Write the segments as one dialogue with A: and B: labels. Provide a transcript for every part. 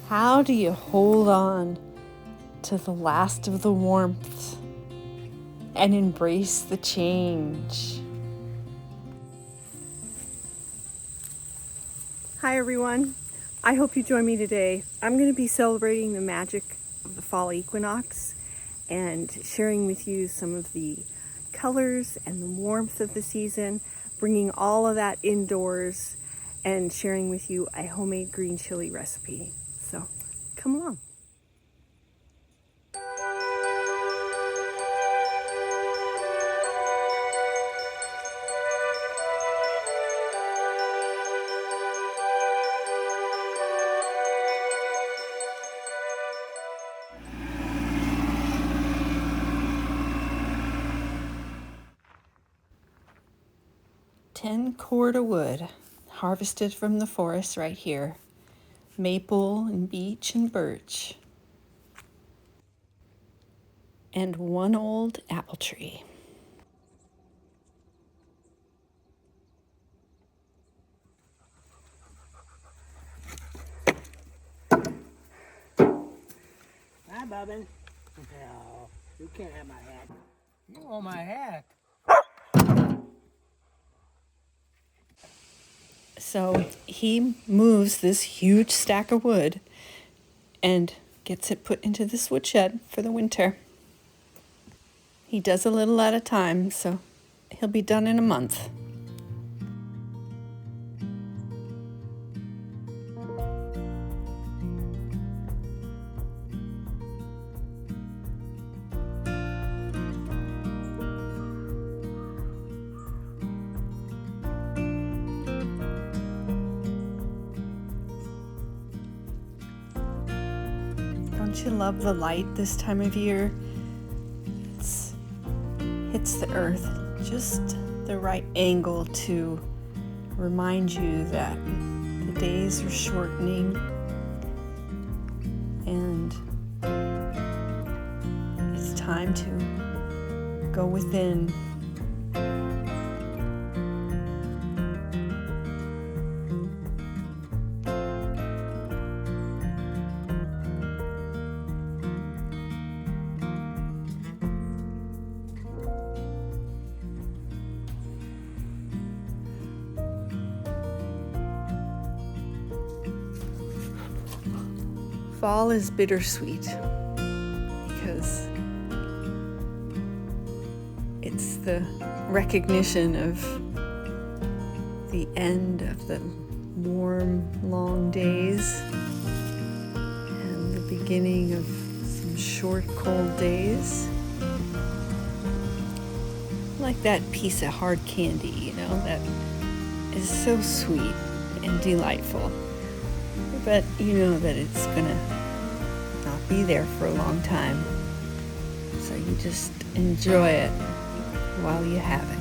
A: How do you hold on to the last of the warmth and embrace the change? Hi everyone, I hope you join me today. I'm going to be celebrating the magic of the fall equinox and sharing with you some of the colors and the warmth of the season, bringing all of that indoors and sharing with you a homemade green chili recipe. So come along. Ten cord of wood harvested from the forest right here. Maple and beech and birch. And one old apple tree.
B: Hi, Bobbin. No, you can't have my hat. You want my hat?
A: So he moves this huge stack of wood and gets it put into this woodshed for the winter. He does a little at a time, so he'll be done in a month. Don't you love the light this time of year? It hits the earth just the right angle to remind you that the days are shortening and it's time to go within. Fall is bittersweet because it's the recognition of the end of the warm, long days and the beginning of some short, cold days. Like that piece of hard candy, that is so sweet and delightful. But you know that it's gonna not be there for a long time. So you just enjoy it while you have it.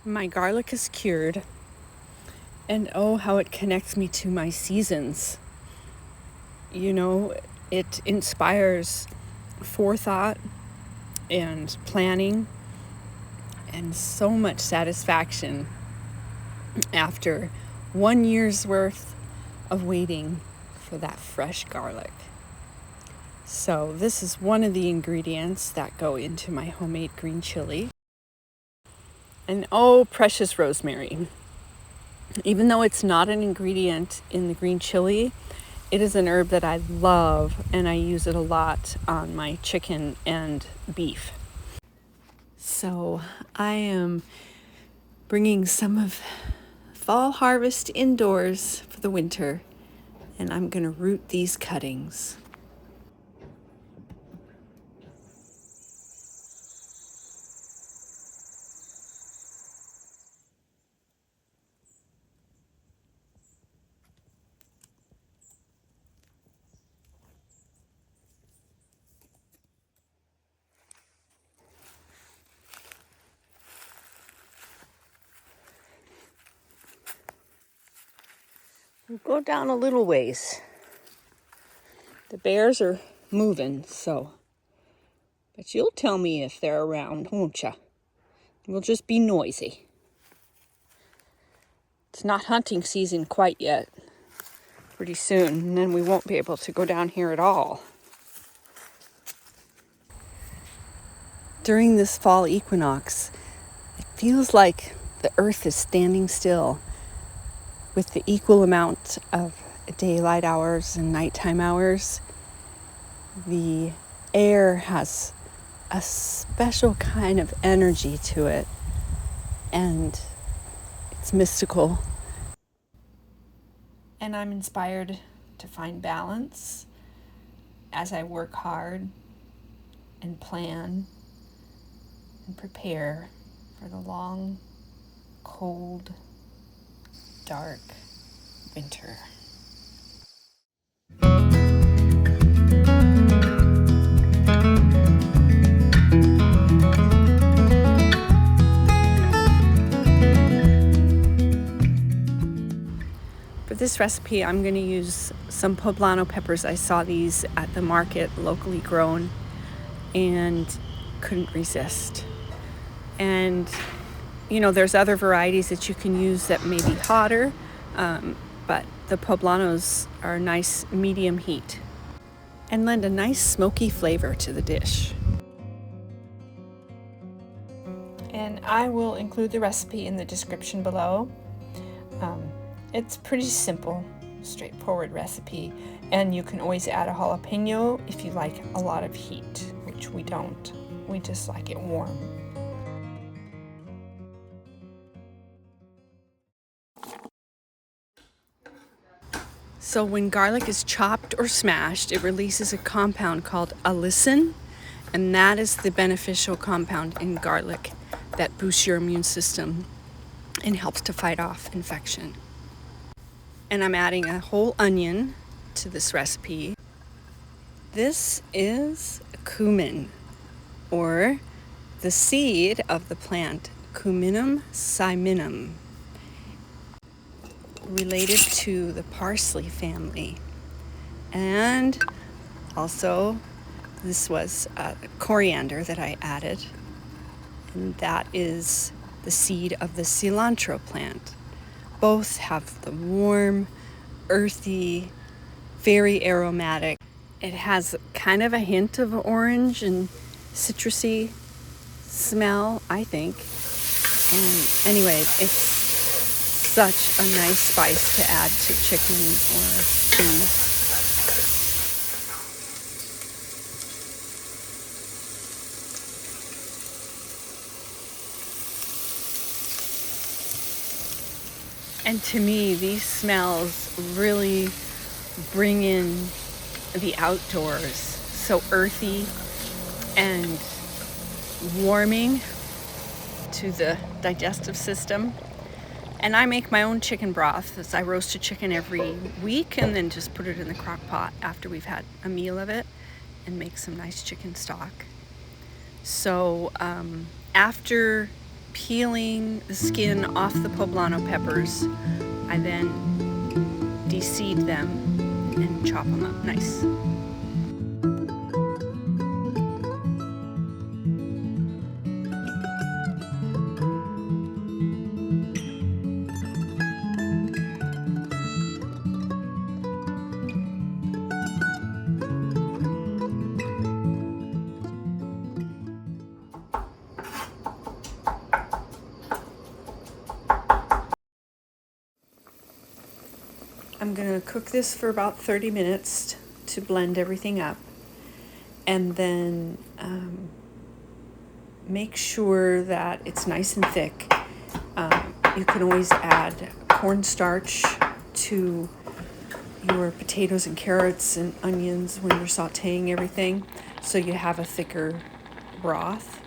A: My garlic is cured, and oh, how it connects me to my seasons. You know, it inspires forethought and planning and so much satisfaction after 1 year's worth of waiting for that fresh garlic. So this is one of the ingredients that go into my homemade green chili. And oh, precious rosemary. Even though it's not an ingredient in the green chili, it is an herb that I love, and I use it a lot on my chicken and beef. So I am bringing some of fall harvest indoors for the winter, and I'm going to root these cuttings. We'll go down a little ways. The bears are moving, but you'll tell me if they're around, won't ya? We'll just be noisy. It's not hunting season quite yet. Pretty soon, and then we won't be able to go down here at all. During this fall equinox, it feels like the earth is standing still, with the equal amount of daylight hours and nighttime hours. The air has a special kind of energy to it, and it's mystical. And I'm inspired to find balance as I work hard and plan and prepare for the long, cold, dark winter. For this recipe, I'm going to use some poblano peppers. I saw these at the market, locally grown, and couldn't resist. And you know, there's other varieties that you can use that may be hotter, but the poblanos are nice medium heat and lend a nice smoky flavor to the dish. And I will include the recipe in the description below. It's pretty simple, straightforward recipe, and you can always add a jalapeno if you like a lot of heat, which we don't. We just like it warm. So when garlic is chopped or smashed, it releases a compound called allicin, and that is the beneficial compound in garlic that boosts your immune system and helps to fight off infection. And I'm adding a whole onion to this recipe. This is cumin, or the seed of the plant Cuminum cyminum, related to the parsley family. And also, this was coriander that I added, and that is the seed of the cilantro plant. Both have the warm, earthy, very aromatic. It has kind of a hint of orange and citrusy smell, I think. And anyway, it's such a nice spice to add to chicken or beef. And to me, these smells really bring in the outdoors. So earthy and warming to the digestive system. And I make my own chicken broth, as I roast a chicken every week and then just put it in the crock pot after we've had a meal of it and make some nice chicken stock. So after peeling the skin off the poblano peppers. I then de-seed them and chop them up nice. I'm going to cook this for about 30 minutes to blend everything up, and then make sure that it's nice and thick. You can always add cornstarch to your potatoes and carrots and onions when you're sauteing everything, so you have a thicker broth.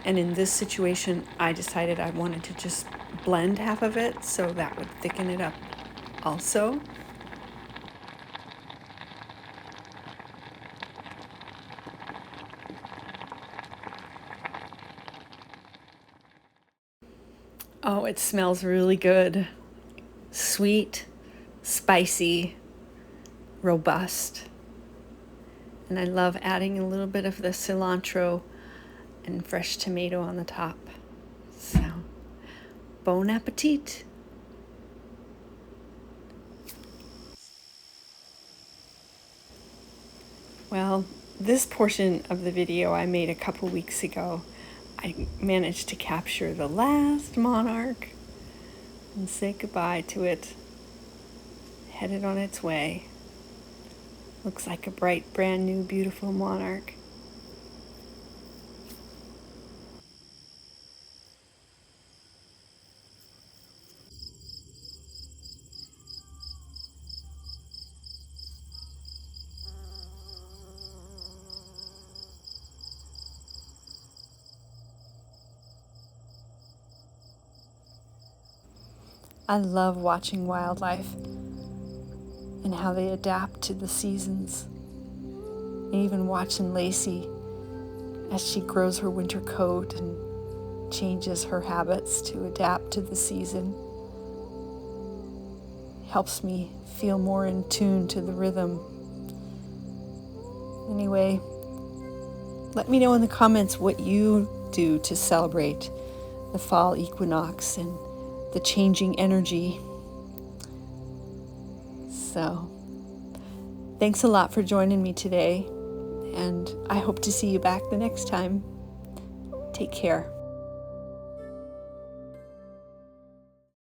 A: And in this situation, I decided I wanted to just blend half of it, so that would thicken it up also. Oh, it smells really good. Sweet, spicy, robust. And I love adding a little bit of the cilantro and fresh tomato on the top. So, bon appetit. Well, this portion of the video I made a couple weeks ago. I managed to capture the last monarch and say goodbye to it. Headed on its way. Looks like a bright, brand new, beautiful monarch. I love watching wildlife and how they adapt to the seasons. And even watching Lacey as she grows her winter coat and changes her habits to adapt to the season helps me feel more in tune to the rhythm. Anyway, let me know in the comments what you do to celebrate the fall equinox and the changing energy. So, thanks a lot for joining me today, and I hope to see you back the next time. Take care.